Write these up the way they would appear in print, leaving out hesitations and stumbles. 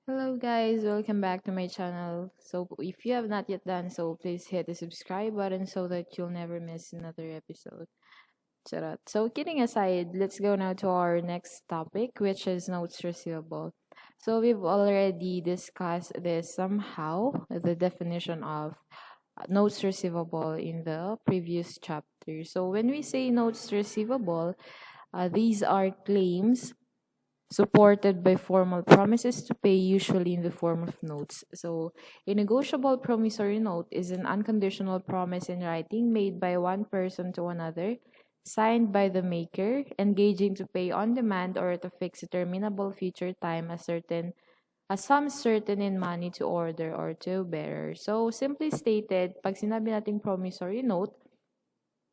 Hello guys, welcome back to my channel. So if you have not yet done so, please hit the subscribe button so that you'll never miss another episode. Charot. So kidding aside, let's go now to our next topic, which is notes receivable. So we've already discussed this somehow, the definition of notes receivable in the previous chapter. So when we say notes receivable, these are claims supported by formal promises to pay, usually in the form of notes. So, a negotiable promissory note is an unconditional promise in writing made by one person to another, signed by the maker, engaging to pay on demand or at a fixed determinable future time a sum certain in money to order or to bearer. So, simply stated, pag sinabi nating promissory note,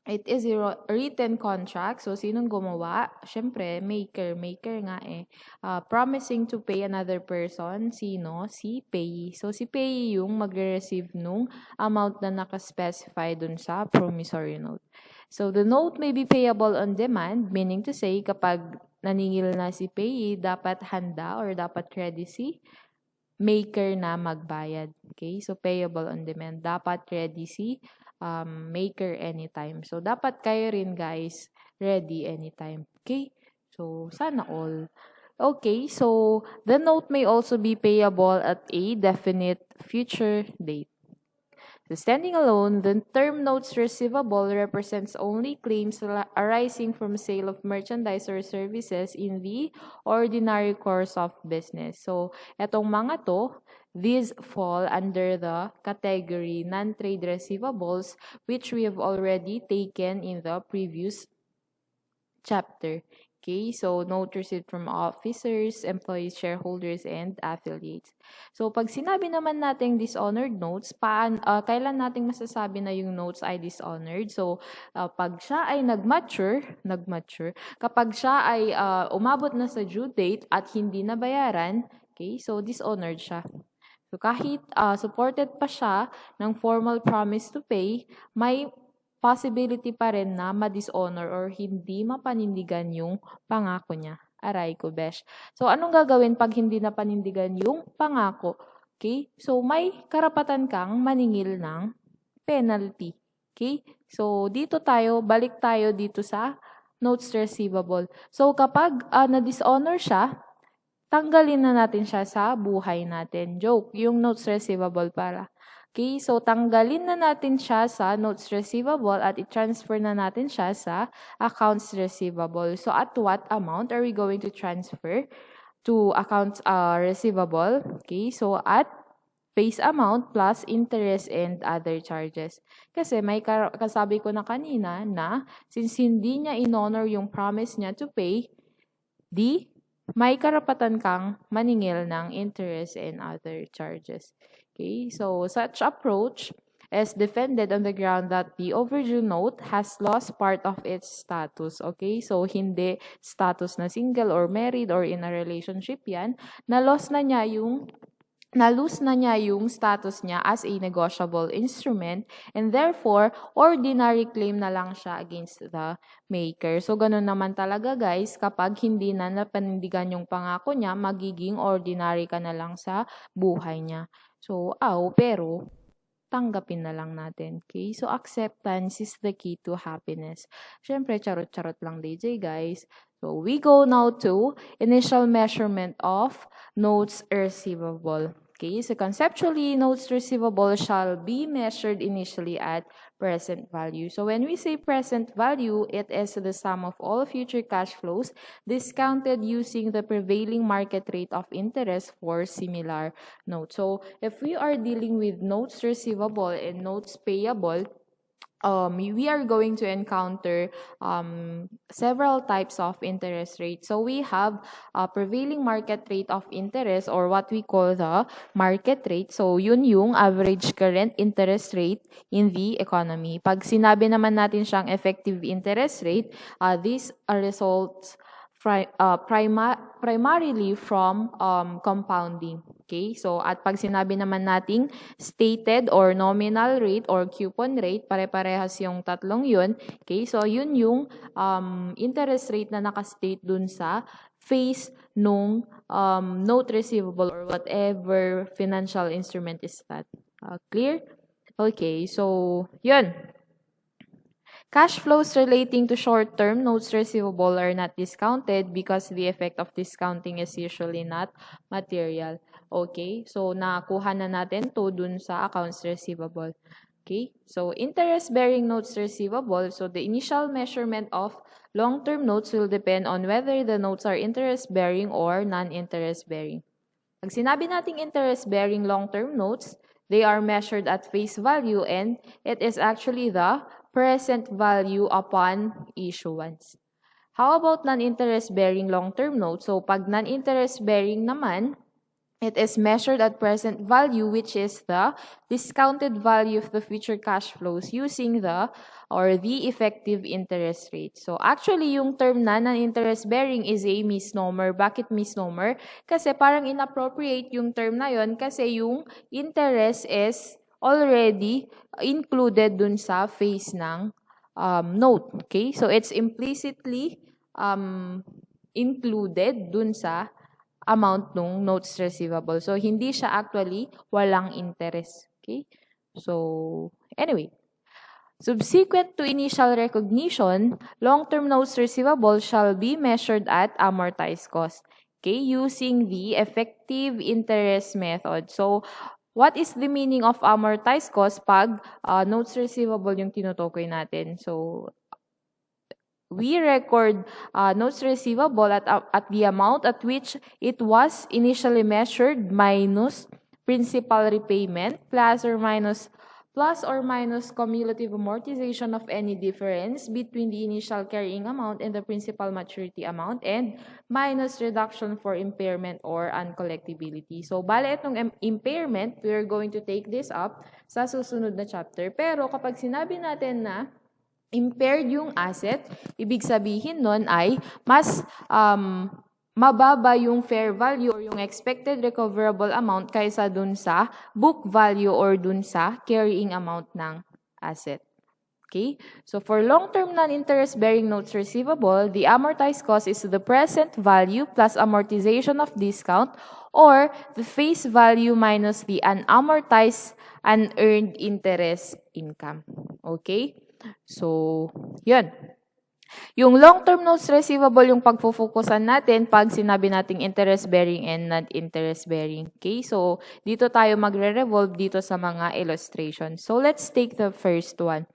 it is a written contract. So, sinong gumawa? Siyempre, maker. Maker nga eh. Promising to pay another person. Sino? Si payee. So, si payee yung magre-receive nung amount na nakaspecify dun sa promissory note. So, the note may be payable on demand, meaning to say, kapag naningil na si payee, dapat handa or dapat ready si maker na magbayad. Okay? So, payable on demand. Dapat ready si maker anytime. So, dapat kayo rin guys ready anytime. Okay? So, sana all. Okay, so the note may also be payable at a definite future date. So standing alone, the term notes receivable represents only claims arising from sale of merchandise or services in the ordinary course of business. So, etong mga to, these fall under the category non-trade receivables, which we have already taken in the previous chapter. Okay, so note received from officers, employees, shareholders, and affiliates. So pag sinabi naman natin dishonored notes, kailan natin masasabi na yung notes ay dishonored? So pag siya ay nagmature, kapag siya ay umabot na sa due date at hindi nabayaran, okay, so dishonored siya. So kahit supported pa siya ng formal promise to pay, may possibility pa rin na ma-dishonor or hindi mapanindigan yung pangako niya. Aray ko, besh. So, anong gagawin pag hindi napanindigan yung pangako? Okay? So, may karapatan kang maningil ng penalty. Okay? So, balik tayo dito sa notes receivable. So, kapag na-dishonor siya, tanggalin na natin siya sa buhay natin. Joke, yung notes receivable para. Okay, so tanggalin na natin siya sa notes receivable at i-transfer na natin siya sa accounts receivable. So at what amount are we going to transfer to accounts receivable? Okay, so at face amount plus interest and other charges. Kasi may kasabi ko na kanina na since hindi niya in-honor yung promise niya to pay, may karapatan kang maningil ng interest and other charges. Okay, so such approach is defended on the ground that the overdue note has lost part of its status. Okay, so hindi status na single or married or in a relationship yan, na-lose na niya yung status niya as a negotiable instrument and therefore, ordinary claim na lang siya against the maker. So, ganun naman talaga guys, kapag hindi na napanindigan yung pangako niya, magiging ordinary ka na lang sa buhay niya. So, pero tanggapin na lang natin. Okay? So, acceptance is the key to happiness. Siyempre, charot-charot lang DJ, guys. So, we go now to initial measurement of notes receivable. Okay, so conceptually, notes receivable shall be measured initially at present value. So when we say present value, it is the sum of all future cash flows discounted using the prevailing market rate of interest for similar notes. So if we are dealing with notes receivable and notes payable, we are going to encounter several types of interest rates. So we have a prevailing market rate of interest or what we call the market rate. So yun yung average current interest rate in the economy. Pag sinabi naman natin siyang effective interest rate, these are results primarily from compounding. Okay? So, at pag sinabi naman nating stated or nominal rate or coupon rate, pare-parehas yung tatlong yun. Okay? So, yun yung interest rate na nakastate dun sa face nung note receivable or whatever financial instrument is that. Clear? Okay, so yun. Cash flows relating to short-term notes receivable are not discounted because the effect of discounting is usually not material. Okay, so nakuha na natin to dun sa accounts receivable. Okay, so interest-bearing notes receivable, so the initial measurement of long-term notes will depend on whether the notes are interest-bearing or non-interest-bearing. Pag sinabi nating interest-bearing long-term notes, they are measured at face value and it is actually the present value upon issuance. How about non-interest-bearing long-term notes? So pag non-interest-bearing naman, it is measured at present value, which is the discounted value of the future cash flows using the effective interest rate. So actually, yung term na non-interest bearing is a misnomer. Bakit misnomer? Kasi parang inappropriate yung term na yon kasi yung interest is already included dun sa face ng note. Okay? So it's implicitly included dun sa amount nung notes receivable. So, hindi siya actually walang interest. Okay? So, anyway. Subsequent to initial recognition, long-term notes receivable shall be measured at amortized cost. Okay? Using the effective interest method. So, what is the meaning of amortized cost pag notes receivable yung tinutukoy natin? So, we record notes receivable at the amount at which it was initially measured minus principal repayment plus or minus cumulative amortization of any difference between the initial carrying amount and the principal maturity amount and minus reduction for impairment or uncollectibility. So, bale itong impairment, we are going to take this up sa susunod na chapter. Pero kapag sinabi natin na impaired yung asset, ibig sabihin nun ay mas mababa yung fair value or yung expected recoverable amount kaysa dun sa book value or dun sa carrying amount ng asset. Okay? So for long-term non-interest-bearing notes receivable, the amortized cost is the present value plus amortization of discount or the face value minus the unamortized unearned interest income. Okay? So, yun. Yung long-term notes receivable, yung pagpo-focusan natin pag sinabi nating interest-bearing and non-interest-bearing. Okay? So, dito tayo magre-revolve dito sa mga illustration. So, let's take the first one.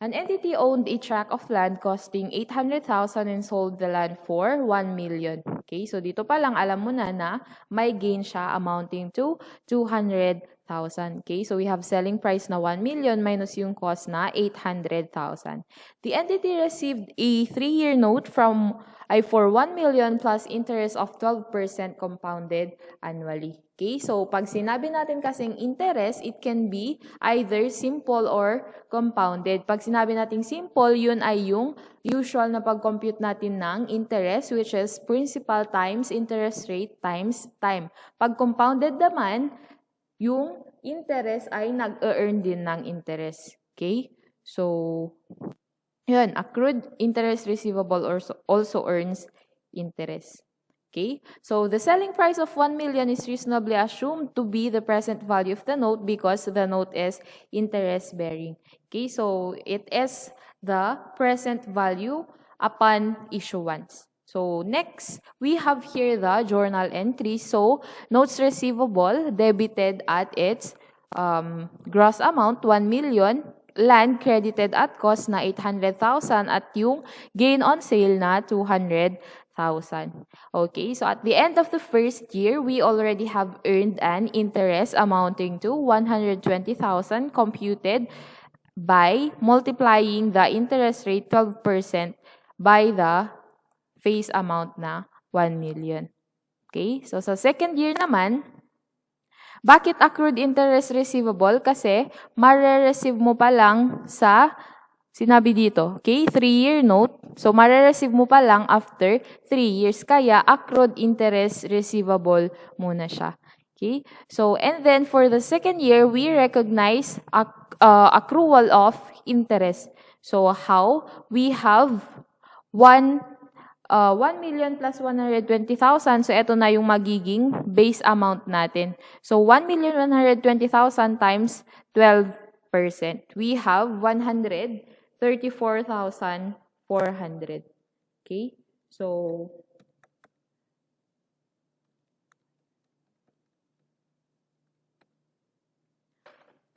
An entity owned a tract of land costing 800,000 and sold the land for 1 million. Okay? So, dito pa lang alam mo na may gain siya amounting to 200,000. Okay, so we have selling price na 1 million minus yung cost na 800,000. The entity received a 3-year note for 1 million plus interest of 12% compounded annually. Okay, so pag sinabi natin kasing interest, it can be either simple or compounded. Pag sinabi natin simple, yun ay yung usual na pag-compute natin ng interest, which is principal times interest rate times time. Pag compounded naman, yung interest ay nag-earn din ng interest. Okay? So, yun, accrued interest receivable also earns interest. Okay? So, the selling price of 1 million is reasonably assumed to be the present value of the note because the note is interest-bearing. Okay? So, it is the present value upon issuance. So, next, we have here the journal entry. So, notes receivable debited at its gross amount, 1 million. Land credited at cost na 800,000 at yung gain on sale na 200,000. Okay, so at the end of the first year, we already have earned an interest amounting to 120,000 computed by multiplying the interest rate 12% by the face amount na 1 million. Okay? So, sa second year naman, bakit accrued interest receivable? Kasi, mare-receive mo pa lang sa, sinabi dito, okay? 3-year note. So, mare-receive mo pa lang after 3 years. Kaya, accrued interest receivable muna siya. Okay? So, and then for the second year, we recognize accrual of interest. So, how? We have one 1 million plus 120,000. So, ito na yung magiging base amount natin. So, 1,120,000 times 12%. We have 134,400. Okay? So,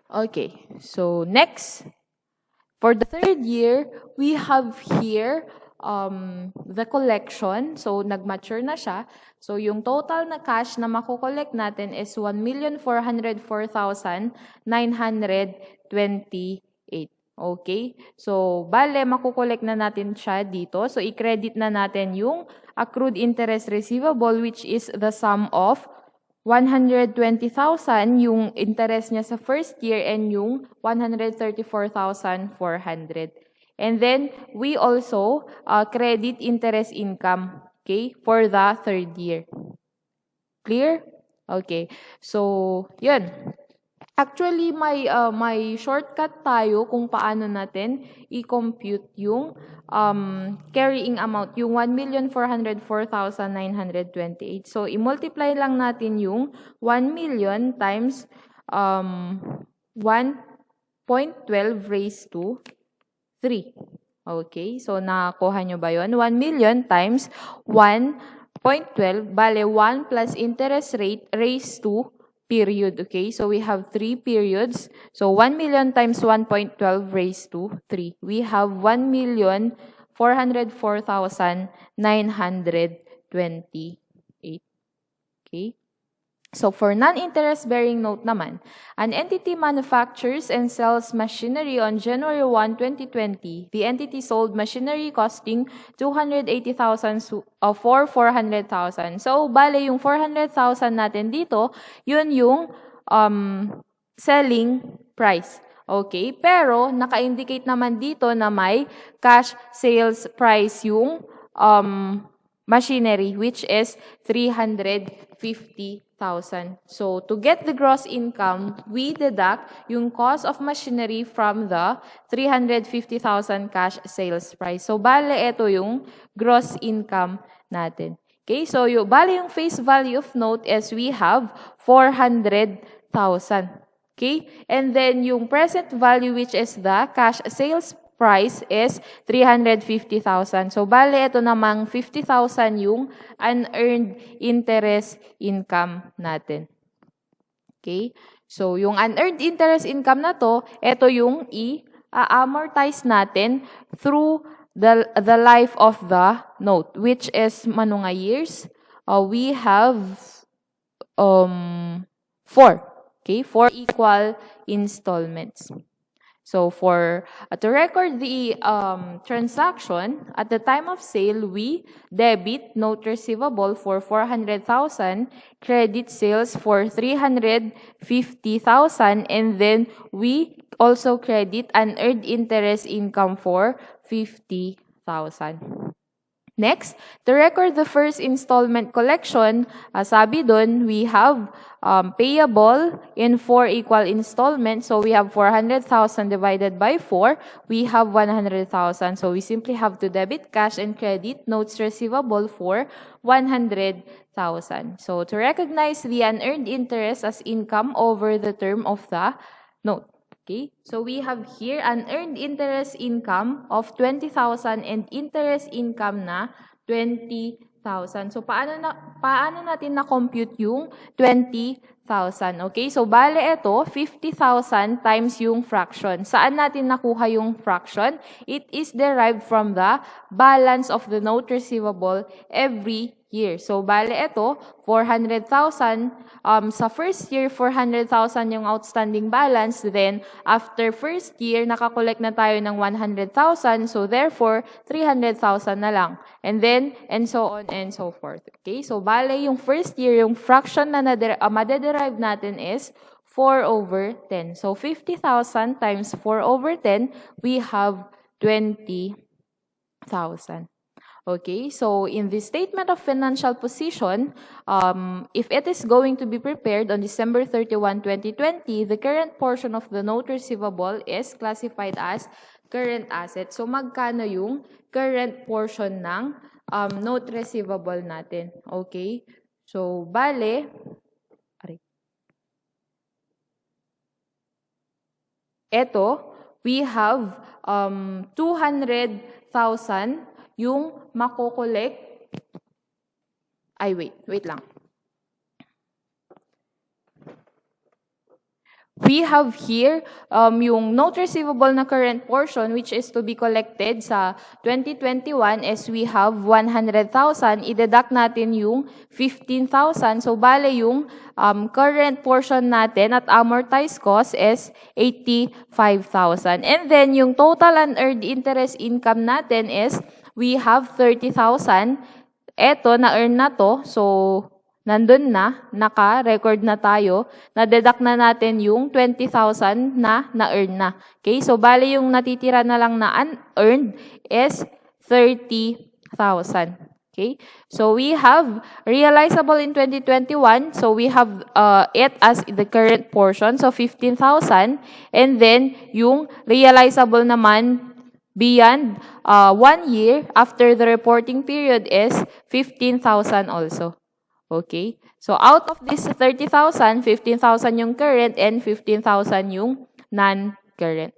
okay. So, next. For the third year, we have here the collection. So, nag-mature na siya. So, yung total na cash na makukollect natin is 1,404,928. Okay? So, bale, makukollect na natin siya dito. So, i-credit na natin yung accrued interest receivable, which is the sum of 120,000 yung interest niya sa first year and yung 134,400. And then, we also credit interest income, okay, for the third year. Clear? Okay. So, yun. Actually, may shortcut tayo kung paano natin i-compute yung carrying amount, yung 1,404,928. So, i-multiply lang natin yung 1 million times 1.12 raised to 3. Okay? So, nakakuha nyo ba yun? 1 million times 1.12, bale 1 plus interest rate raised to period. Okay? So, we have 3 periods. So, 1 million times 1.12 raised to 3. We have 1,404,928. Okay? So, for non-interest-bearing note naman, an entity manufactures and sells machinery on January 1, 2020. The entity sold machinery costing 280,000 for 400,000. So, bale yung 400,000 natin dito, yun yung selling price. Okay? Pero, naka-indicate naman dito na may cash sales price yung machinery, which is 350,000. So, to get the gross income, we deduct yung cost of machinery from the 350,000 cash sales price. So, bale, ito yung gross income natin. Okay, so bale yung face value of note is we have 400,000. Okay, and then yung present value, which is the cash sales price, is 350,000. So, bale, ito namang 50,000 yung unearned interest income natin. Okay? So, yung unearned interest income na to, ito yung i-amortize natin through the life of the note, which is manunga years. We have 4. Okay? 4 equal installments. So, to record the transaction, at the time of sale, we debit note receivable for 400,000, credit sales for 350,000, and then we also credit unearned interest income for 50,000. Next, to record the first installment collection, sabi dun, we have payable in 4 equal installments. So, we have 400,000 divided by 4. We have 100,000. So, we simply have to debit cash and credit notes receivable for 100,000. So, to recognize the unearned interest as income over the term of the note. Okay, so we have here an earned interest income of 20,000 and interest income na 20,000. So, paano natin na-compute yung 20,000? Okay, so bale ito, 50,000 times yung fraction. Saan natin nakuha yung fraction? It is derived from the balance of the note receivable every year. So, bale ito, 400,000. Sa first year, 400,000 yung outstanding balance. Then, after first year, nakakolect na tayo ng 100,000. So, therefore, 300,000 na lang. And then, and so on and so forth. Okay? So, bale, yung first year, yung fraction na madederive natin is 4 over 10. So, 50,000 times 4 over 10, we have 20,000. Okay, so in the statement of financial position, if it is going to be prepared on December 31, 2020, the current portion of the note receivable is classified as current asset. So, magkano yung current portion ng note receivable natin. Okay? So, bale, eto, we have 200,000 yung makokolek. Ay, wait lang. We have here yung note receivable na current portion which is to be collected sa 2021 is we have 100,000. I-deduct natin yung 15,000. So, bale yung current portion natin at amortized cost is 85,000. And then, yung total unearned interest income natin is we have 30,000. Eto, na-earn na to. So, nandun na, naka-record na tayo, na-deduct na natin yung 20,000 na na-earn na. Okay? So, bali yung natitira na lang na unearned is 30,000. Okay? So, we have realizable in 2021. So, we have it as the current portion. So, 15,000. And then, yung realizable naman beyond 1 year after the reporting period is 15,000 also. Okay? So, out of this 30,000, 15,000 yung current and 15,000 yung non-current.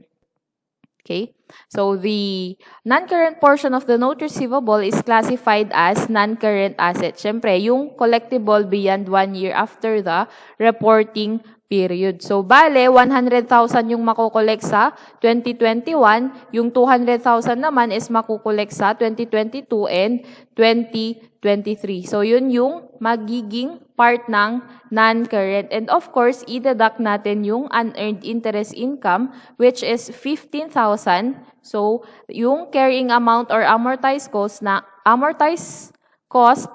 Okay? So, the non-current portion of the note receivable is classified as non-current asset. Siyempre, yung collectible beyond 1 year after the reporting period. So, bale, 100,000 yung makukolek sa 2021, yung 200,000 naman is makukolek sa 2022 and 2023. So, yun yung magiging part ng non-current. And of course, i-deduct natin yung unearned interest income, which is 15,000. So, yung carrying amount or amortized cost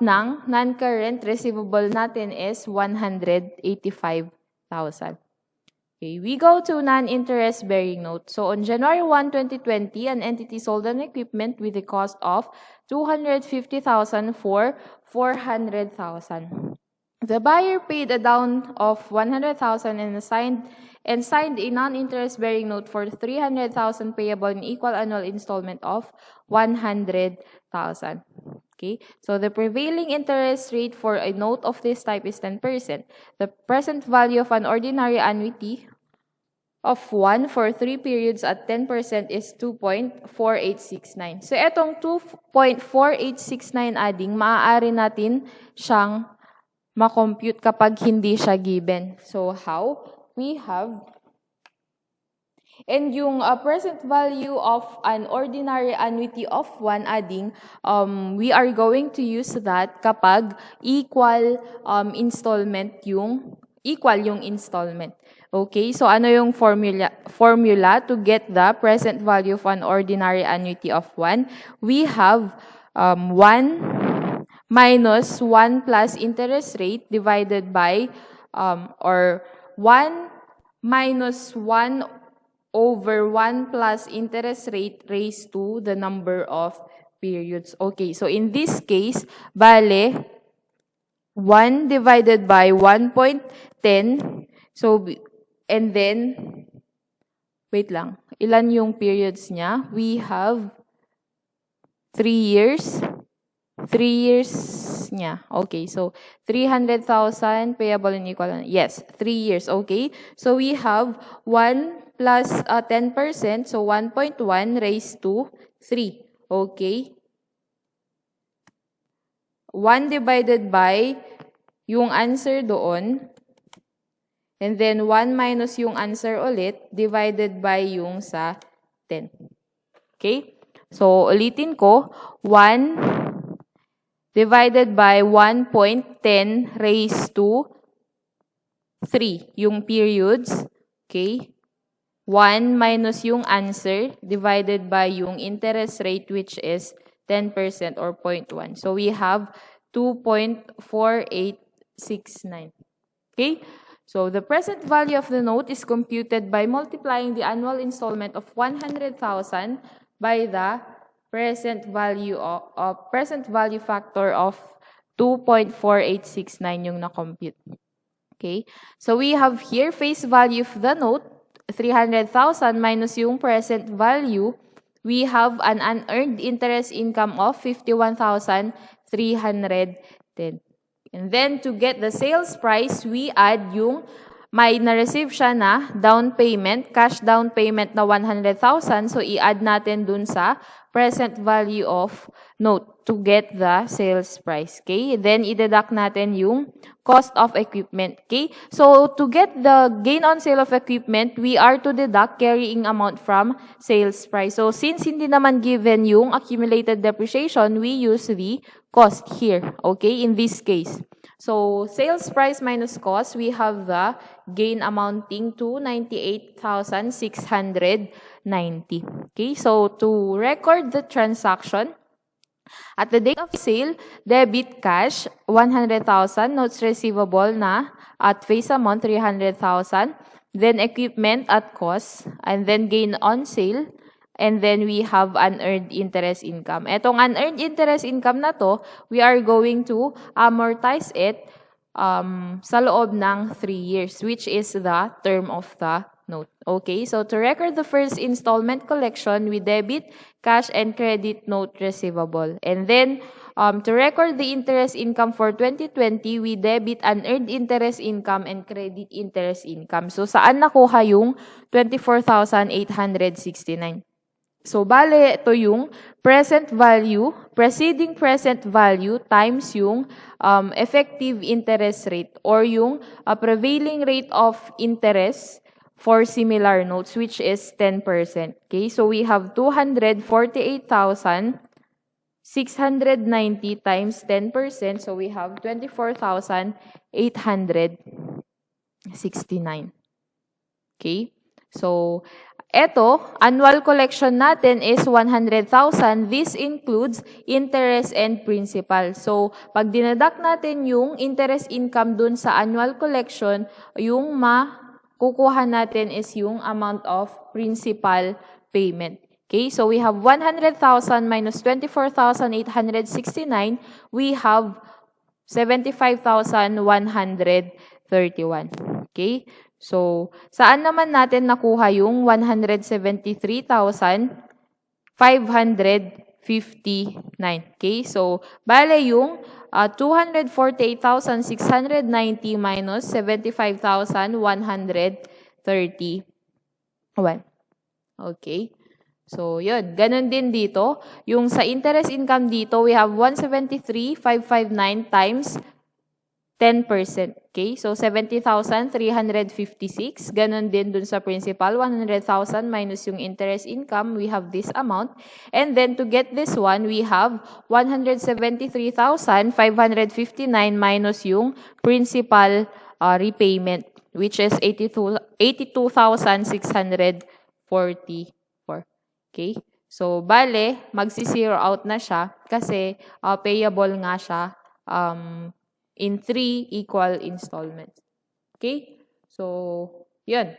ng non-current receivable natin is 185,000. Okay, we go to non-interest bearing note. So on January 1, 2020, an entity sold an equipment with the cost of 250,000 for 400,000. The buyer paid a down of 100,000 and signed a non-interest bearing note for 300,000 payable in equal annual installment of 100,000. Okay, so the prevailing interest rate for a note of this type is 10%. The present value of an ordinary annuity of 1 for 3 periods at 10% is 2.4869. So, etong 2.4869 adding, maaari natin siyang makompute kapag hindi siya given. So, how? We have and yung present value of an ordinary annuity of 1 adding, we are going to use that kapag equal yung installment. Okay, so ano yung formula to get the present value of an ordinary annuity of 1? We have 1 minus 1 plus interest rate divided by or 1 minus 1 over 1 plus interest rate raised to the number of periods. Okay, so in this case, bale, 1 divided by 1.10. So, and then, wait lang, ilan yung periods niya? We have 3 years. 3 years niya. Okay, so 300,000 payable in equal. Yes, 3 years. Okay, so we have 1 plus 10%, so 1.1 raised to 3. Okay? 1 divided by yung answer doon, and then 1 minus yung answer ulit, divided by yung sa 10. Okay? So, ulitin ko, 1 divided by 1.10 raised to 3, yung periods. Okay? 1 minus yung answer divided by yung interest rate which is 10% or 0.1. So, we have 2.4869. Okay? So, the present value of the note is computed by multiplying the annual installment of 100,000 by the present value factor of 2.4869 yung na-compute. Okay? So, we have here face value of the note, 300,000 minus yung present value, we have an unearned interest income of 51,310. And then, to get the sales price, we add yung may na-receive siya na down payment, cash down payment na 100,000. So, i-add natin dun sa present value of note to get the sales price. Okay? Then, i-deduct natin yung cost of equipment. Okay? So, to get the gain on sale of equipment, we are to deduct carrying amount from sales price. So, since hindi naman given yung accumulated depreciation, we use the cost here. Okay? In this case. So, sales price minus cost, we have the gain amounting to 98,690. Okay? So, to record the transaction, at the date of sale, debit cash, 100,000. Notes receivable na at face amount, 300,000. Then equipment at cost. And then gain on sale. And then we have unearned interest income. Etong unearned interest income na to, we are going to amortize it sa loob ng 3 years, which is the term of the note. Okay, so to record the first installment collection, we debit cash and credit note receivable. And then, to record the interest income for 2020, we debit unearned interest income and credit interest income. So, saan nakuha yung 24,869? So, bale, ito yung present value, preceding present value times yung effective interest rate or yung prevailing rate of interest for similar notes, which is 10%. Okay, so we have 248,690 times 10%. So we have 24,869. Okay, so eto, annual collection natin is 100,000. This includes interest and principal. So, pag dinadak natin yung interest income dun sa annual collection, yung kukuha natin is yung amount of principal payment. Okay, so we have 100,000 minus 24,869. We have 75,131. Okay, so saan naman natin nakuha yung 173,559? Okay, so bale yung 248,690 minus 75,131. Okay. So, yun. Ganon din dito. Yung sa interest income dito, we have 173,559 times 10%. Okay? So, 70,356. Ganon din dun sa principal. 100,000 minus yung interest income. We have this amount. And then, to get this one, we have 173,559 minus yung principal repayment, which is 82,644. Okay? So, bale, magsi-zero out na siya kasi payable nga siya in 3 equal installments. Okay? So, yun.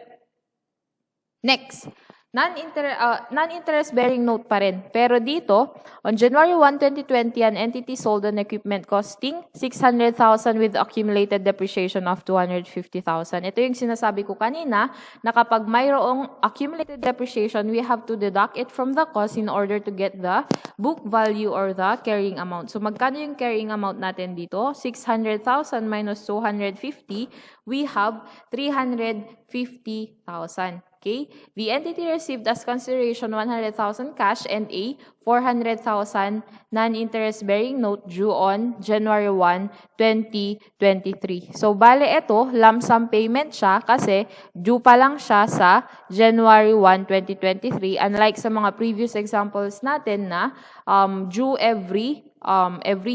Next. Non-interest bearing note pa rin. Pero dito, on January 1, 2020, an entity sold an equipment costing 600,000 with accumulated depreciation of 250,000. Ito yung sinasabi ko kanina, na kapag mayroong accumulated depreciation, we have to deduct it from the cost in order to get the book value or the carrying amount. So, magkano yung carrying amount natin dito? 600,000 minus 250, we have 350,000. Okay? The entity received as consideration 100,000 cash and a 400,000 non-interest-bearing note due on January 1, 2023. So, bale ito, lump sum payment siya kasi due pa lang siya sa January 1, 2023. Unlike sa mga previous examples natin na due every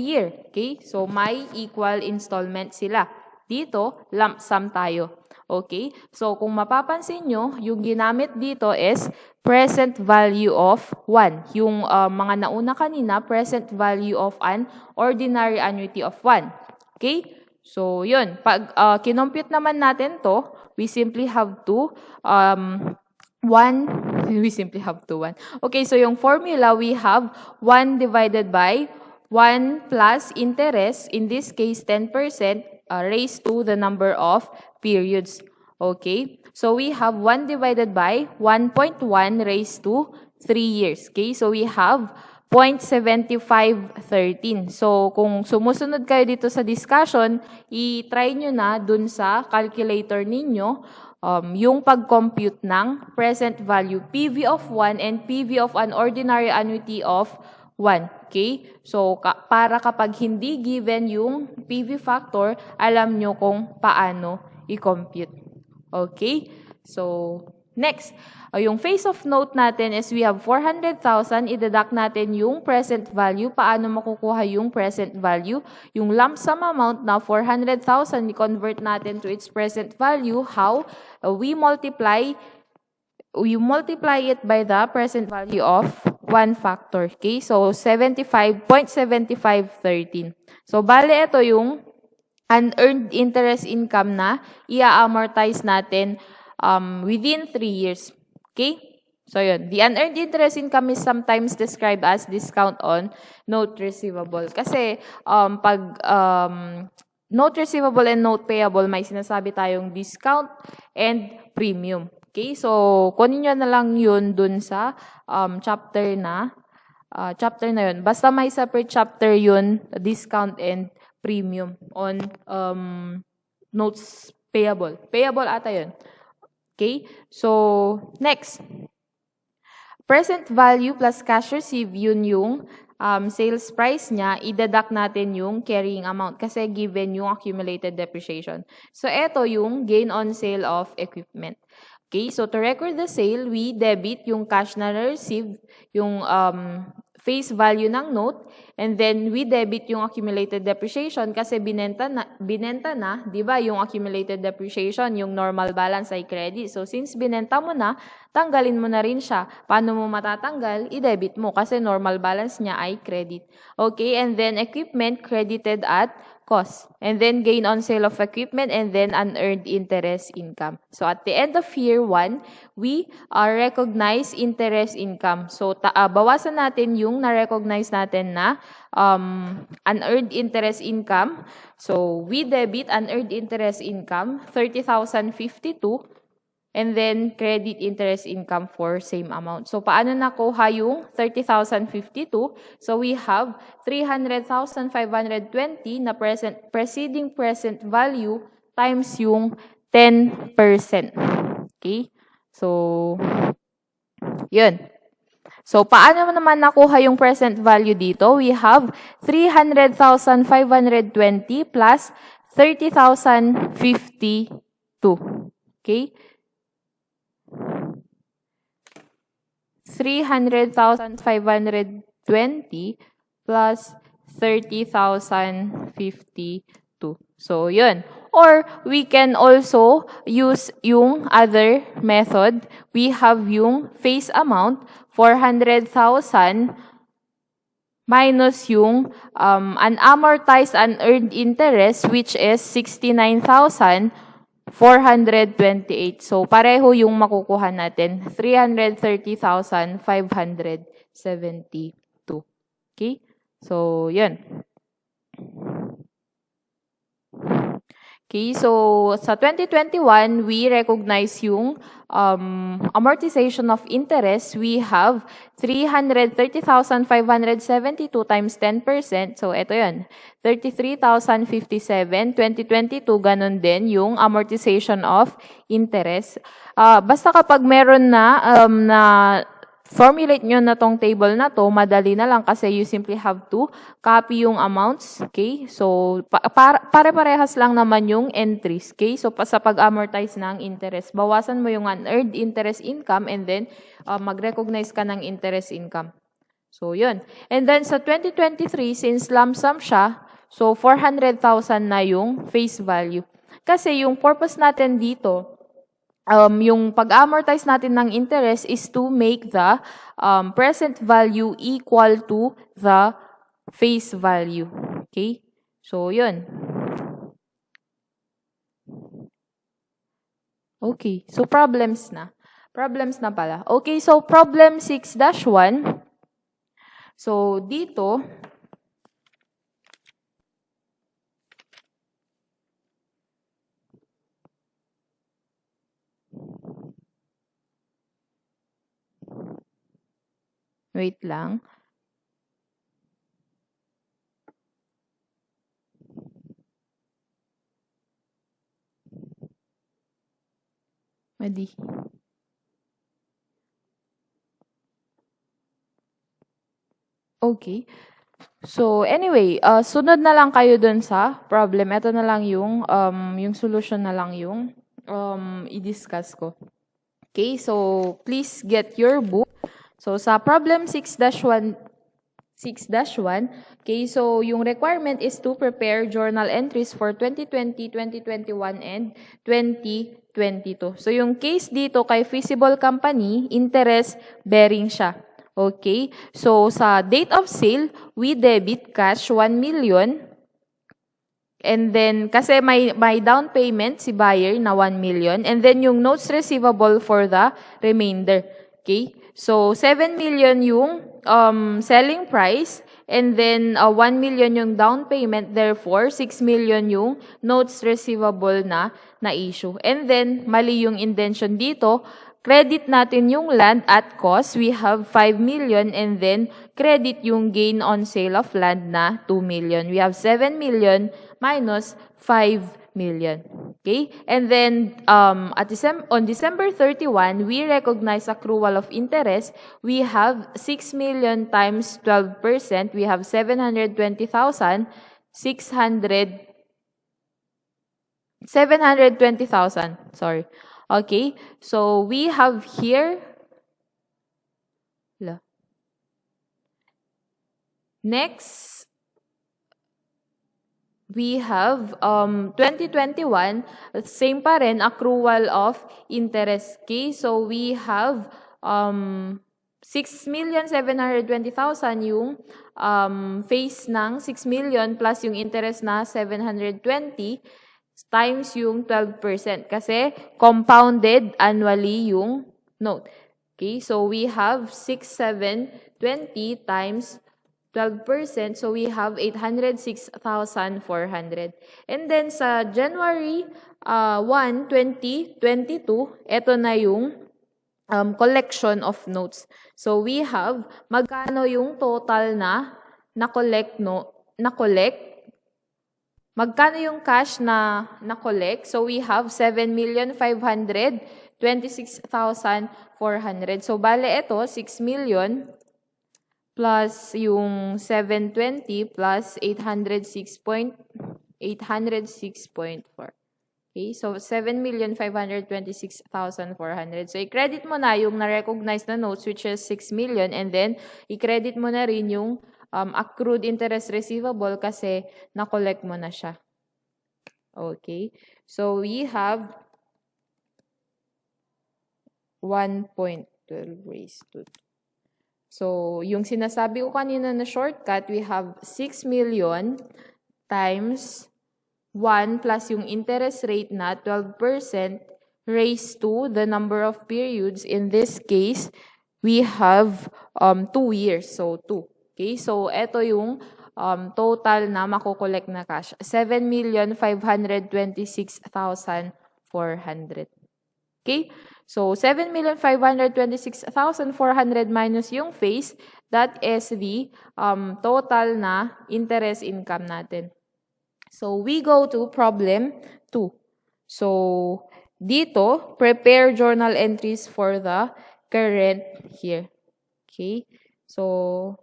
year. Okay? So, may equal installment sila. Dito, lump sum tayo. Okay? So, kung mapapansin nyo, yung ginamit dito is present value of 1. Yung mga nauna kanina, present value of an ordinary annuity of 1. Okay? So, yun. Pag kinompute naman natin to, we simply have to 1. Okay, so yung formula, we have 1 divided by 1 plus interest, in this case 10%, raised to the number of periods. Okay? So, we have 1 divided by 1.1 raised to 3 years. Okay? So we have 0.7513. So kung sumusunod kayo dito sa discussion, i-try nyo na dun sa calculator ninyo yung pag-compute ng present value, PV of 1 and PV of an ordinary annuity of 1. Okay? So, para kapag hindi given yung PV factor, alam nyo kung paano i-compute. Okay? So, next, yung face of note natin is we have 400,000. I-deduct natin yung present value. Paano makukuha yung present value? Yung lump sum amount na 400,000, i-convert natin to its present value. How? We multiply it by the present value of one factor. Okay? So, 75.7513. So, bale ito yung unearned interest income na i-amortize natin within 3 years. Okay? So, yun. The unearned interest income is sometimes described as discount on note receivable. Kasi, pag note receivable and note payable, may sinasabi tayong discount and premium. Okay? So, kunin nyo na lang yun dun sa chapter na yun. Basta may separate chapter yun, discount and premium on notes payable. Payable ata yun. Okay? So, next. Present value plus cash received, yun yung sales price niya, i-deduct natin yung carrying amount kasi given yung accumulated depreciation. So, ito yung gain on sale of equipment. Okay, so to record the sale, we debit yung cash na received, yung face value ng note, and then we debit yung accumulated depreciation kasi binenta na, di ba, yung accumulated depreciation, yung normal balance ay credit. So, since binenta mo na, tanggalin mo na rin siya. Paano mo matatanggal? I-debit mo kasi normal balance niya ay credit. Okay, and then equipment credited at cost. And then gain on sale of equipment and then unearned interest income. So at the end of year 1, we recognize interest income. So bawasan natin yung na-recognize natin na unearned interest income. So we debit unearned interest income 30,052 and then credit interest income for same amount. So, paano nakuha yung 30,052? So, we have 300,520 na preceding present value times yung 10%. Okay? So, yun. So, paano naman nakuha yung present value dito? We have 300,520 plus 30,052. Okay? 300,520 plus 30,052. So, yun. Or, we can also use yung other method. We have yung face amount, 400,000 minus yung unamortized unearned interest, which is 69,428. So, pareho yung makukuha natin. 330,572. Okay? So, yun. Okay, so sa 2021, we recognize yung amortization of interest. We have 330,572 times 10%. So, ito yun. 33,057. 2022, ganun din yung amortization of interest. Basta kapag meron na formulate nyo na tong table na to, madali na lang kasi you simply have to copy yung amounts, okay? So, pare-parehas lang naman yung entries, okay? So, sa pag-amortize ng interest, bawasan mo yung unearned interest income and then mag-recognize ka ng interest income. So, yun. And then, sa 2023, since lump sum siya, so 400,000 na yung face value. Kasi yung purpose natin dito, yung pag-amortize natin ng interest is to make the present value equal to the face value. Okay? So, yun. Okay. So, problems na. Problems na pala. Okay, so problem 6-1. So, dito, Wait lang. Mali. Okay. So, anyway, sunod na lang kayo dun sa problem. Ito na lang yung solution na lang yung i-discuss ko. Okay, so please get your book. So, sa problem 6-1, okay, so yung requirement is to prepare journal entries for 2020, 2021, and 2022. So, yung case dito kay feasible company, interest bearing siya. Okay, so sa date of sale, we debit cash 1 million. And then, kasi may down payment si buyer na 1 million. And then, yung notes receivable for the remainder. Okay? So, 7 million yung selling price. And then, 1 million yung down payment. Therefore, 6 million yung notes receivable na issue. And then, mali yung intention dito. Credit natin yung land at cost. We have 5 million. And then, credit yung gain on sale of land na 2 million. We have 7 million minus 5 million. Okay? And then, on December 31, we recognize accrual of interest. We have 6 million times 12%. We have 720,000. 720,000. Sorry. Okay? So, we have here, next, we have 2021, same pa rin, accrual of interest. Okay? So, we have 6,720,000 yung face ng 6 million plus yung interest na 720 times yung 12%. Kasi compounded annually yung note. Okay? So, we have 6,720 times 12%. So, we have 806,400. And then, sa January 1, 2022, ito na yung collection of notes. So, we have magkano yung total na na-collect. Magkano yung cash na na-collect? So, we have 7,526,400. So, bale ito, 6 million plus yung 720 plus 806.4. Okay, so 7,526,400. So, i-credit mo na yung na-recognize na notes, which is 6 million, and then i-credit mo na rin yung accrued interest receivable kasi na-collect mo na siya. Okay, so we have 1.12 raised to 2. So, yung sinasabi ko kanina na shortcut, we have 6 million times 1 plus yung interest rate na 12% raised to the number of periods. In this case, we have 2 years. So, 2. Okay? So, ito yung total na makukolect na cash. 7,526,400. Okay? So, 7,526,400 minus yung face, that is the total na interest income natin. So, we go to problem 2. So, dito, prepare journal entries for the current year. Okay? So,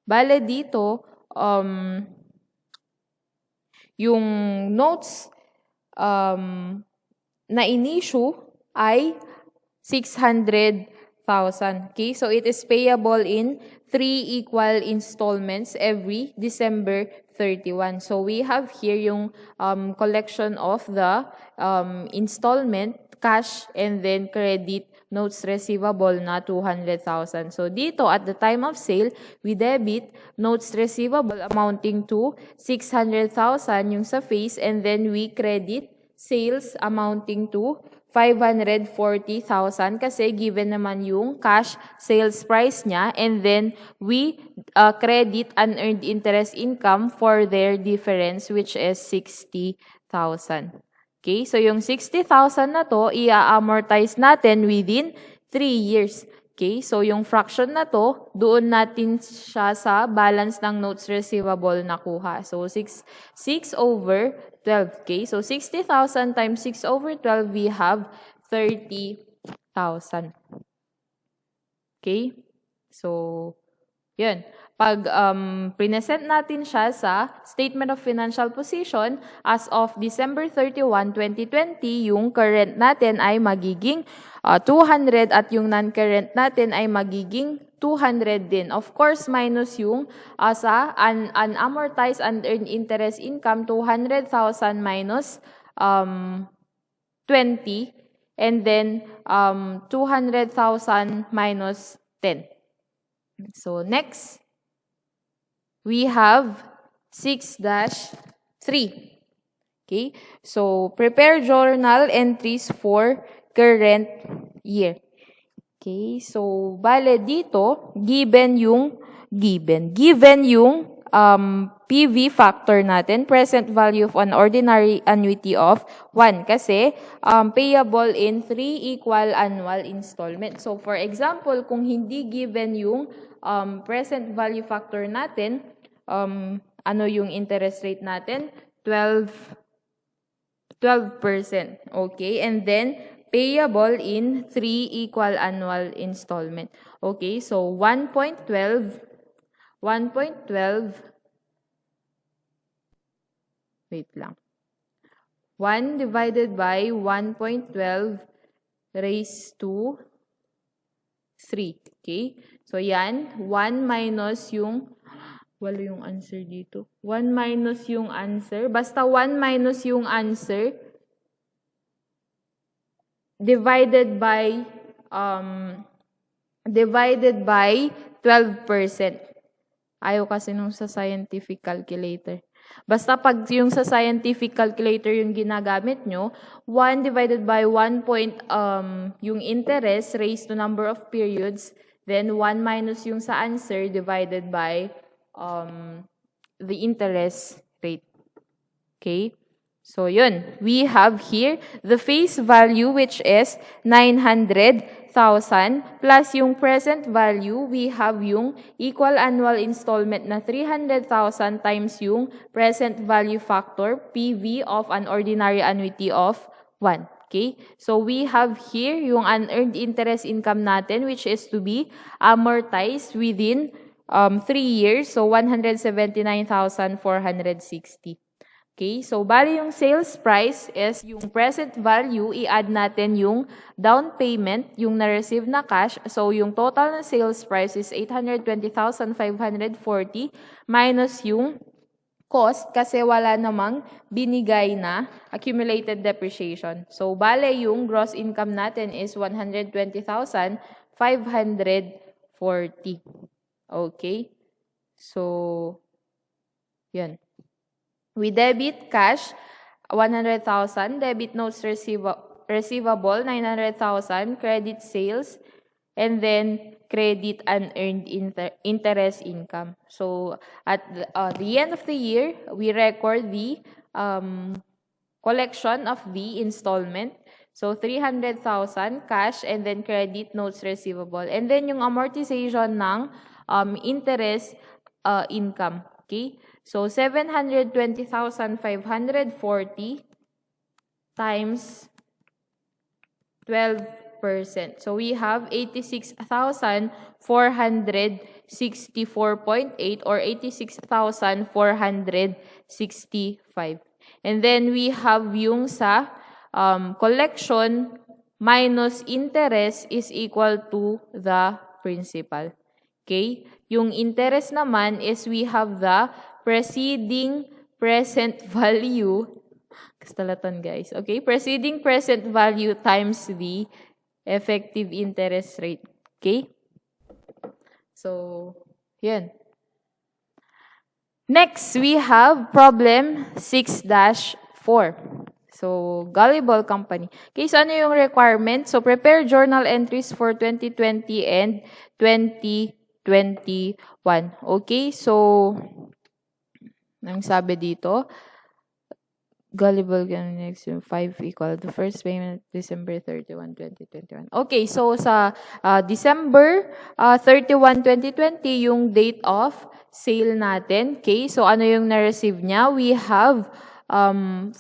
bale dito, yung notes na in-issue ay 600,000. Okay? So, it is payable in 3 equal installments every December 31. So, we have here yung collection of the installment, cash, and then credit notes receivable na 200,000. So, dito, at the time of sale, we debit notes receivable amounting to 600,000 yung sa face, and then we credit sales amounting to 540,000 kasi given naman yung cash sales price niya, and then we credit unearned interest income for their difference, which is 60,000. Okay, so yung 60,000 na to, i-amortize natin within 3 years. Okay, so yung fraction na to, doon natin siya sa balance ng notes receivable nakuha. So 6 over 12. Okay, so 60,000 times 6 over 12, we have 30,000. Okay, so yun. Pag present natin siya sa Statement of Financial Position, as of December 31, 2020, yung current natin ay magiging 200 at yung non-current natin ay magiging 200 din. Of course, minus yung sa unamortized unearned interest income, 200,000 minus 20, and then 200,000 minus 10. So next, we have 6-3. Okay, so prepare journal entries for current year. Okay, so bale dito, given yung PV factor natin, present value of an ordinary annuity of 1 kasi payable in 3 equal annual installment. So for example, kung hindi given yung present value factor natin, ano yung interest rate natin? 12%. Okay, and then payable in 3 equal annual installment. Okay, so 1.12, wait lang. 1 divided by 1.12 raised to 3. Okay, so yan, 1 minus yung, wala yung answer dito. 1 minus yung answer. Basta 1 minus yung answer divided by 12%. Ayaw kasi nung sa scientific calculator. Basta pag yung sa scientific calculator yung ginagamit nyo, 1 divided by 1 point, yung interest raised to number of periods, then 1 minus yung sa answer divided by the interest rate. Okay? So, yun. We have here the face value, which is 900,000 plus yung present value, we have yung equal annual installment na 300,000 times yung present value factor, PV of an ordinary annuity of 1. Okay? So, we have here yung unearned interest income natin, which is to be amortized within 3 years. So, 179,460. Okay, so bali yung sales price is yung present value, i-add natin yung down payment, yung na-receive na cash. So yung total na sales price is 820,540 minus yung cost kasi wala namang binigay na accumulated depreciation. So bale yung gross income natin is 120,540. Okay, so yun. We debit cash 100,000, debit notes receivable 900,000, credit sales, and then credit unearned interest income. So at the end of the year, we record the collection of the installment. So 300,000 cash and then credit notes receivable. And then yung amortization ng interest income. Okay? So, 720,540 times 12%. So, we have 86,464.8 or 86,465. And then, we have yung sa collection minus interest is equal to the principal. Okay? Yung interest naman is we have the preceding present value. Kastalatan, guys. Okay? Preceding present value times the effective interest rate. Okay? So, yan. Next, we have problem 6-4. So, Gullible Company. Okay, so ano yung requirement? So, prepare journal entries for 2020 and 2021. Okay, so, ang sabi dito, Gullible ganun next yung 5 equal the first payment December 31, 2021. Okay, so sa December 31, 2020 yung date of sale natin. Okay, so ano yung na-receive niya? We have 5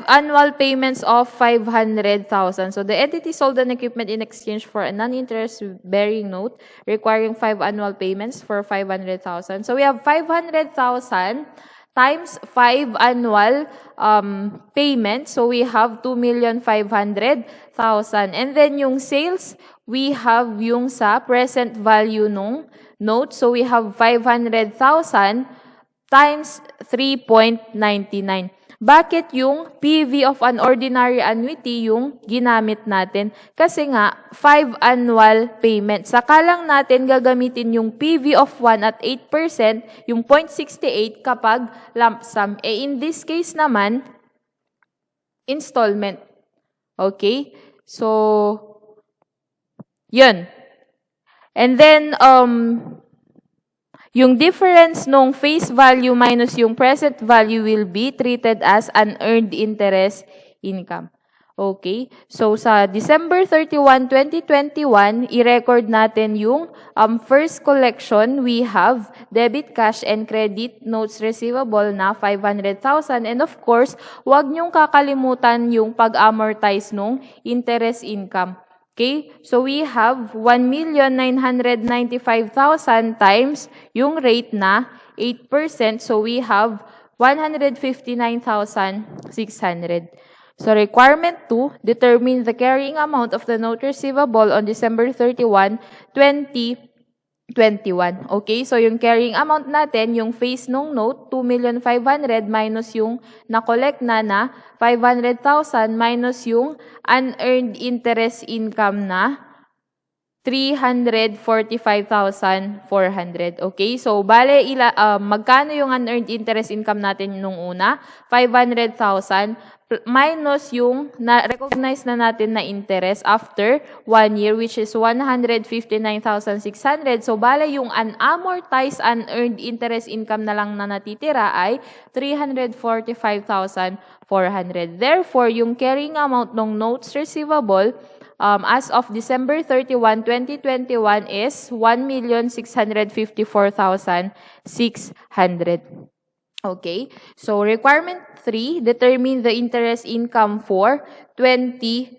annual payments of 500,000. So the entity sold an equipment in exchange for a non-interest bearing note requiring 5 annual payments for 500,000. So we have 500,000 times 5 annual payment. So we have 2,500,000. And then yung sales, we have yung sa present value nung note. So we have 500,000 times 3.99. Bakit yung PV of an ordinary annuity yung ginamit natin? Kasi nga, 5 annual payment. Saka lang natin gagamitin yung PV of 1 at 8%, yung 0.68 kapag lump sum. In this case naman, installment. Okay? So, yun. And then, yung difference nung face value minus yung present value will be treated as an earned interest income. Okay? So, sa December 31, 2021, i-record natin yung first collection. We have debit cash and credit notes receivable na 500,000. And of course, huwag niyong kakalimutan yung pag-amortize nung interest income. Okay? So, we have 1,995,000 times yung rate na 8%. So, we have 159,600. So, requirement 2, determine the carrying amount of the note receivable on December 31, 2021. Okay? So, yung carrying amount natin, yung face nung note, 2,500,000 minus yung na-collect na 500,000 minus yung unearned interest income na 345,400. Okay? So, bale, magkano yung unearned interest income natin nung una? 500,000 minus yung na-recognize na natin na interest after 1 year, which is 159,600. So, bale, yung unamortized unearned interest income na lang na natitira ay 345,400. Therefore, yung carrying amount ng notes receivable as of December 31, 2021 is 1,654,600. Okay? So, requirement 3, determine the interest income for 2022.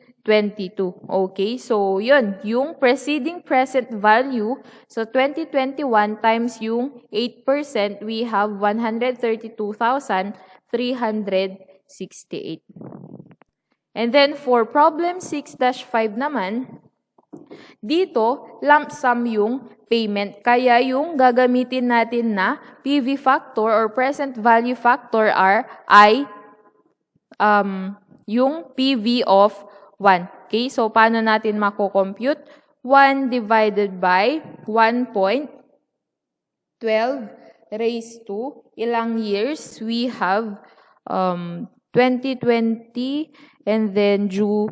Okay? So, yun. Yung preceding present value, so 2021 times yung 8%, we have 132,368. And then, for problem 6-5 naman, dito, lump sum yung payment. Kaya yung gagamitin natin na PV factor or present value factor ay yung PV of 1. Okay, so paano natin mako-compute? 1 divided by 1.12 raised to ilang years? We have 2020 and then due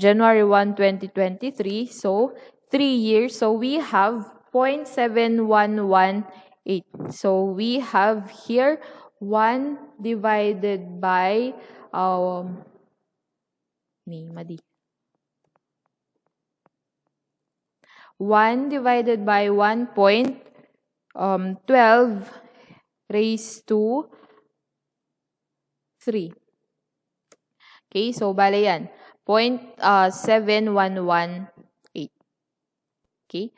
January 1, 2023. So, 3 years. So, we have 0.7118. So, we have here 1 divided by 1 divided by 1.12 raised to 3. Okay, so bale yan. 0.7118. Okay?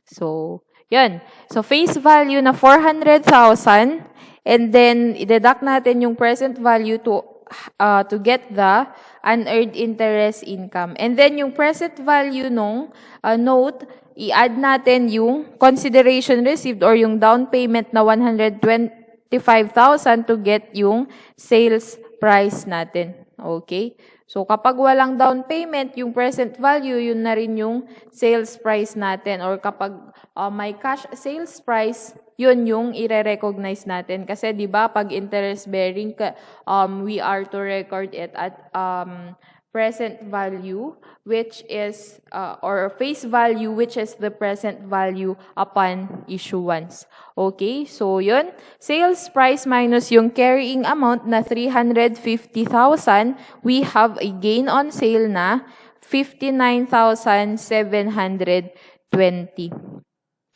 So, yun. So, face value na 400,000 and then i-deduct natin yung present value to get the unearned interest income. And then yung present value nung note, i-add natin yung consideration received or yung down payment na 125,000 to get yung sales price natin. Okay? So, kapag walang down payment, yung present value, yun na rin yung sales price natin. Or kapag may cash sales price, yun yung i-recognize natin. Kasi di ba pag interest bearing, we are to record it at present value, which is, or face value, which is the present value upon issuance. Okay, so yun, sales price minus yung carrying amount na 350,000, we have a gain on sale na 59,720.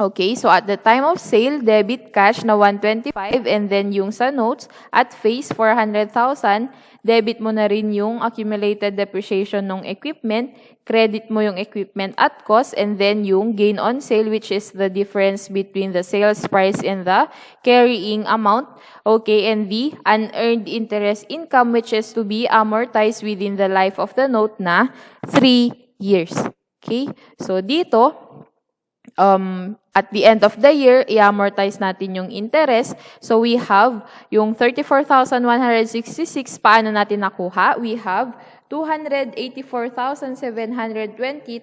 Okay, so at the time of sale, debit cash na 125 and then yung sa notes at face 400,000, debit mo na rin yung accumulated depreciation ng equipment, credit mo yung equipment at cost, and then yung gain on sale, which is the difference between the sales price and the carrying amount. Okay, and the unearned interest income, which is to be amortized within the life of the note na 3 years. Okay, so dito, at the end of the year, i-amortize natin yung interest. So we have yung 34,166, paano natin nakuha? We have 284,720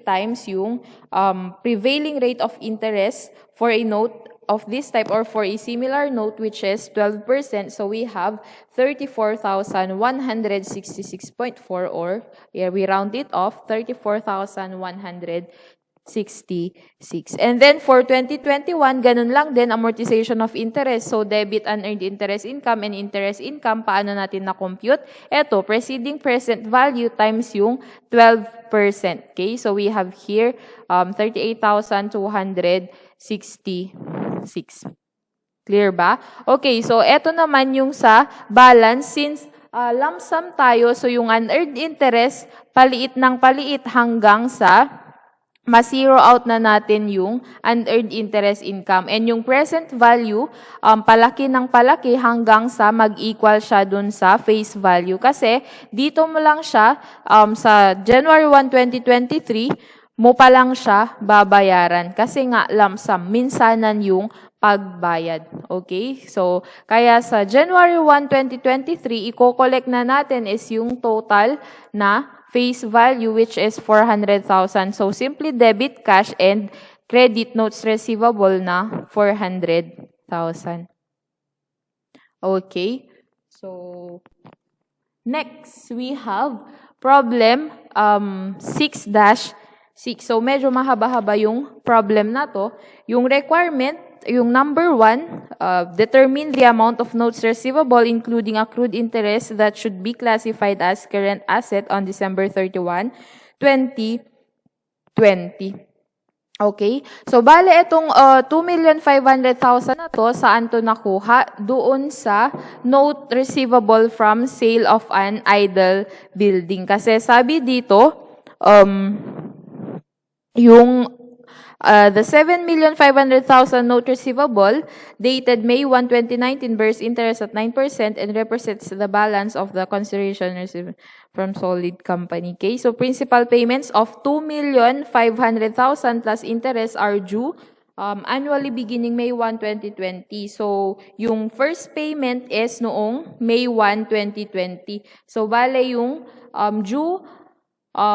times yung prevailing rate of interest for a note of this type or for a similar note, which is 12%. So we have 34,166.4, or we round it off, 34,166. And then for 2021, ganun lang din, amortization of interest. So debit unearned interest income and interest income, paano natin na-compute? Ito, preceding present value times yung 12%. Okay, so we have here 38,266. Clear ba? Okay, so ito naman yung sa balance. Since lump sum tayo, so yung unearned interest, paliit ng paliit hanggang sa ma-zero out na natin yung unearned interest income. And yung present value, palaki ng palaki hanggang sa mag-equal siya dun sa face value. Kasi dito mo lang siya, sa January 1, 2023, mo pa lang siya babayaran. Kasi nga, lump sum, minsanan yung pagbayad. Okay? So, kaya sa January 1, 2023, i-collect na natin is yung total na face value, which is 400,000. So, simply debit cash and credit notes receivable na 400,000. Okay. So, next, we have problem 6-6. So, medyo mahaba-haba yung problem na to. Yung requirement, yung number 1, determine the amount of notes receivable including accrued interest that should be classified as current asset on December 31, 2020. Okay? So, bale itong 2,500,000 na to, saan to nakuha? Doon sa note receivable from sale of an idle building. Kasi sabi dito, yung the 7,500,000 note receivable dated May 1, 2019 bears interest at 9% and represents the balance of the consideration received from solid company. Okay, so principal payments of 2,500,000 plus interest are due annually beginning May 1, 2020. So, yung first payment is noong May 1, 2020. So, bale yung due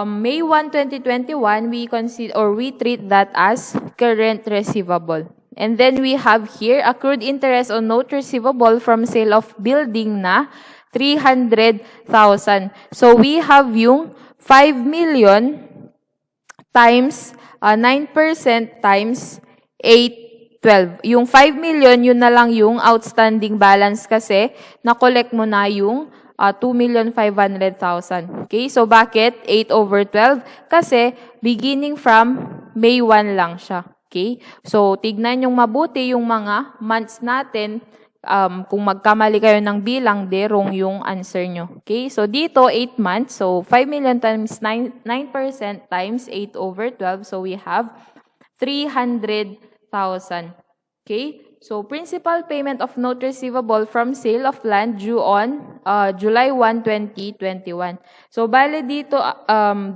May 1, 2021, we consider or we treat that as current receivable. And then we have here accrued interest on note receivable from sale of building na 300,000. So we have yung 5 million times 9% times 812. Yung 5 million, yun na lang yung outstanding balance kasi na-collect mo na yung 2,500,000. Okay, so bakit 8/12? Kasi beginning from May 1 lang siya. Okay, so tignan yung mabuti yung mga months natin. Kung magkamali kayo ng bilang, wrong yung answer nyo. Okay, so dito 8 months. So 5 million times 9% times 8/12. So we have 300,000. Okay. So, principal payment of note receivable from sale of land due on July 1, 2021. So, bale dito,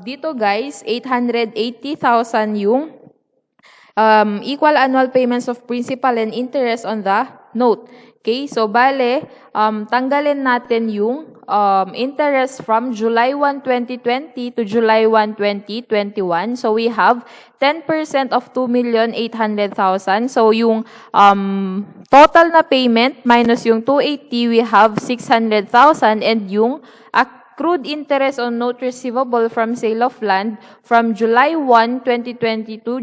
dito guys, 880,000 yung equal annual payments of principal and interest on the note. Okay, so bale, tanggalin natin yung interest from July 1, 2020 to July 1, 2021. So we have 10% of 2,800,000. So yung total na payment minus yung 280, we have 600,000, and yung accrued interest on note receivable from sale of land from July 1, 2020 to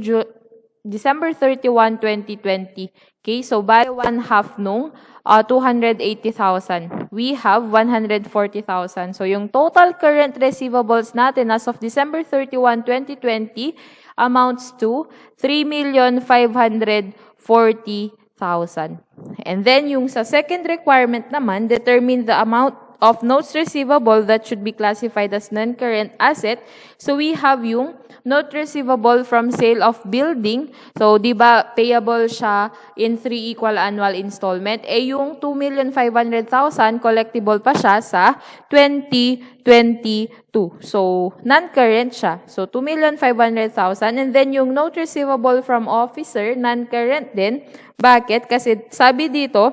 December 31, 2020. Okay, so by 1/2 nung 280,000. We have 140,000. So yung total current receivables natin as of December 31, 2020 amounts to 3,540,000. And then yung sa second requirement naman, determine the amount of notes receivable that should be classified as non-current asset. So we have yung note receivable from sale of building. So, di ba, payable siya in 3 equal annual installment. Eh, yung 2,500,000, collectible pa siya sa 2022. So, non-current siya. So, 2,500,000. And then, yung note receivable from officer, non-current din. Bakit? Kasi sabi dito,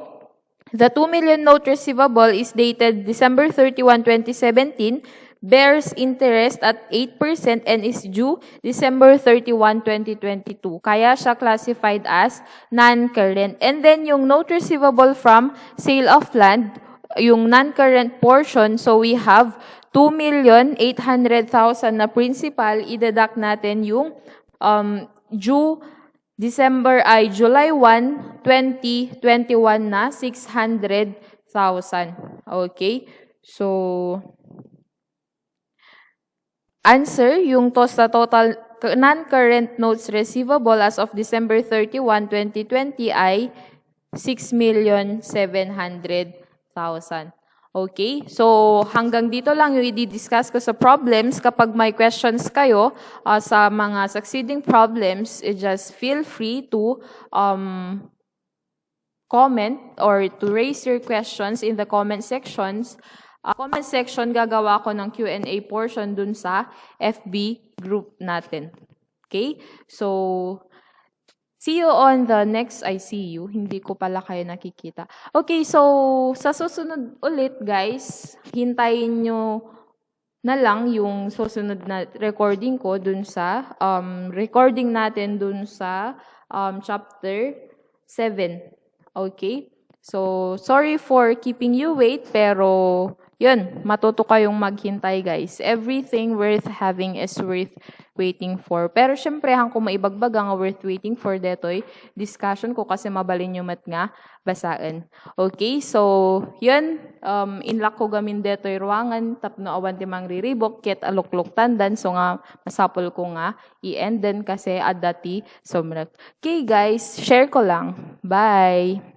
the 2 million note receivable is dated December 31, 2017, bears interest at 8% and is due December 31, 2022. Kaya siya classified as non-current. And then yung note receivable from sale of land, yung non-current portion, so we have 2,800,000 na principal, i-deduct natin yung due July 1, 2021 na 600,000. Okay? So, answer, yung sa total non-current notes receivable as of December 31, 2020 ay 6,700,000. Okay? So, hanggang dito lang yung i-discuss ko sa problems. Kapag may questions kayo sa mga succeeding problems, just feel free to comment or to raise your questions in the comment sections. Comment section, gagawa ko ng Q&A portion dun sa FB group natin. Okay? So, see you on the next, I see you. Hindi ko pala kayo nakikita. Okay, so sa susunod ulit, guys, hintayin nyo na lang yung susunod na recording ko dun sa, recording natin dun sa chapter 7. Okay? So, sorry for keeping you wait, pero yun, matuto kayong maghintay, guys. Everything worth having is worth waiting for. Pero syempre, hang kung maibagbaga nga worth waiting for detoy, discussion ko kasi mabalin yung mat nga basaan. Okay, so yun, inlak ko gamin detoy ruangan, tapno awan timang riribok, ket aluklok tandan, so nga masapol ko nga i-end din kasi adati somrat. Okay guys, share ko lang. Bye!